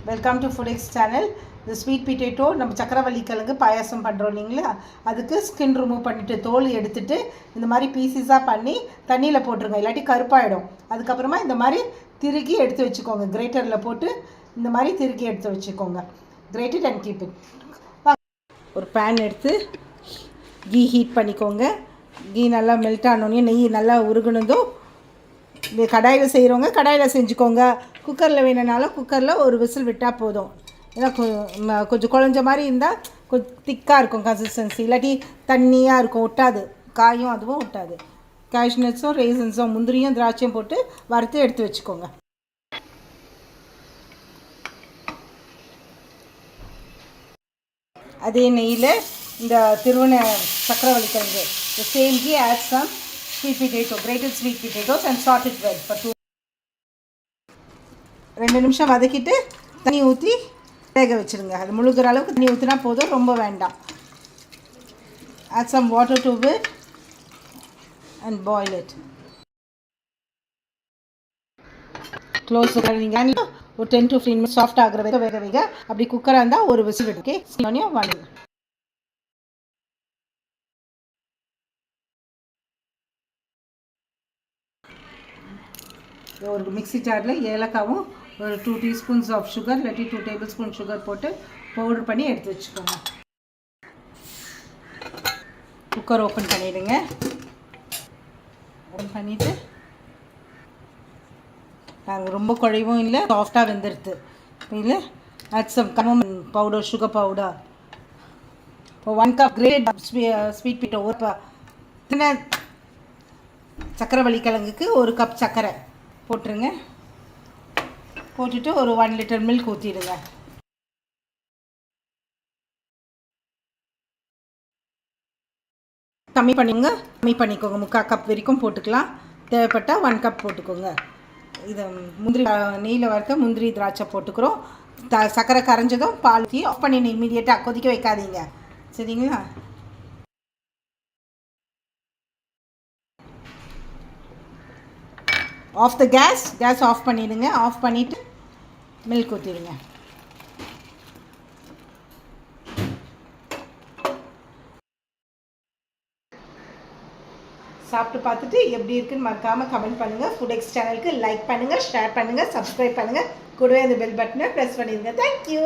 Welcome to food X channel. இந்த sweet potato நம்ம சக்கரவள்ளி கிழங்கு பாயாசம் பண்ணுறோம் இல்லைங்களா, அதுக்கு ஸ்கின் ரிமூவ் பண்ணிவிட்டு தோல் எடுத்துகிட்டு இந்த மாதிரி பீசஸாக பண்ணி தண்ணியில் போட்டுருங்க, இல்லாட்டி கருப்பாயிடும். அதுக்கப்புறமா இந்த மாதிரி திருக்கி எடுத்து வச்சுக்கோங்க, கிரேட்டரில் போட்டு இந்த மாதிரி திருக்கி எடுத்து வச்சுக்கோங்க. கிரேட்டட் அண்ட் கீப் இட். ஒரு பேன் எடுத்து கீ ஹீட் பண்ணிக்கோங்க. கீ நல்லா மெல்ட் ஆனோடனே நெய் நல்லா உருகுனதும் இது கடாயில் செய்கிறவங்க கடாயில் செஞ்சுக்கோங்க. குக்கரில் வேணுனாலும் குக்கரில் ஒரு விசில் விட்டால் போதும். ஏன்னா கொஞ்சம் குழஞ்ச மாதிரி இருந்தால் கொஞ்சம் திக்காக இருக்கும் கன்சிஸ்டன்சி, இல்லாட்டி தண்ணியாக இருக்கும், ஒட்டாது. காயும் அதுவும் ஒட்டாது. கேஷ்நட்ஸும் ரேசன்ஸும் முந்திரியும் திராட்சையும் போட்டு வறுத்து எடுத்து வச்சுக்கோங்க. அதே நெய்யில் இந்த திருவண்ண சக்கரவள்ளி கிழங்கு the same ghee add some sweet potato, grated sweet potatoes and salt it well for 2 நிமிஷம் வதக்கிட்டு தண்ணி ஊற்றி வேக வச்சுருங்க. அது முழுகிற அளவுக்கு தண்ணி ஊற்றினா போதும், ரொம்ப வேண்டாம். add some water to it and boil it. Close நீங்கள் ஒரு 10 to 15 மினிட்ஸ் சாஃப்ட் ஆகிற வேக வேக வேக அப்படி குக்கராக இருந்தால் ஒரு விசில் விடுக்கே வாங்க. ஒரு மிக்ஸி ஜாரில் ஏலக்காவும் ஒரு 2 டீஸ்பூன்ஸ் ஆஃப் சுகர் இல்லாட்டி 2 டேபிள் ஸ்பூன் சுகர் போட்டு பவுடர் பண்ணி எடுத்து வச்சுக்கோங்க. குக்கர் ஓப்பன் பண்ணிவிடுங்க. ஓப்பன் பண்ணிவிட்டு நாங்கள் ரொம்ப குழைவும் இல்லை, சாஃப்டாக வெந்துடுது. இல்லை add some common powder, sugar powder. இப்போ 1 கப் கிரேட் ஸ்வீட் பொட்டேட்டோ, ஒரு சக்கரவள்ளி கிழங்குக்கு 1 கப் சர்க்கரை போட்டுருங்க. போட்டுட்டு ஒரு 1 லிட்டர் மில்க் ஊற்றிடுங்க. கம்மி பண்ணிக்கோங்க. 3/4 கப் வரைக்கும் போட்டுக்கலாம். தேவைப்பட்டால் 1 கப் போட்டுக்கோங்க. இதை முந்திரி நெய்யில் வறுத்த முந்திரி திராட்சை போட்டுக்கிறோம். சர்க்கரை கரைஞ்சதும் பால் ஊற்றி ஆஃப் பண்ணி இமீடியட்டாக கொதிக்க வைக்காதீங்க, சரிங்களா? ஆஃப் த கேஸ் ஆஃப் பண்ணிவிடுங்க. ஆஃப் பண்ணிவிட்டு மில்க் ஊற்றிடுங்க. சாப்பிட்டு பார்த்துட்டு எப்படி இருக்குன்னு மறக்காமல் கமெண்ட் பண்ணுங்கள். ஃபுட் எக்ஸ் சேனலுக்கு லைக் பண்ணுங்கள், ஷேர் பண்ணுங்கள், சப்ஸ்கிரைப் பண்ணுங்கள். கூடவே அந்த பெல் பட்டனை ப்ரெஸ் பண்ணிடுங்க. தேங்க்யூ.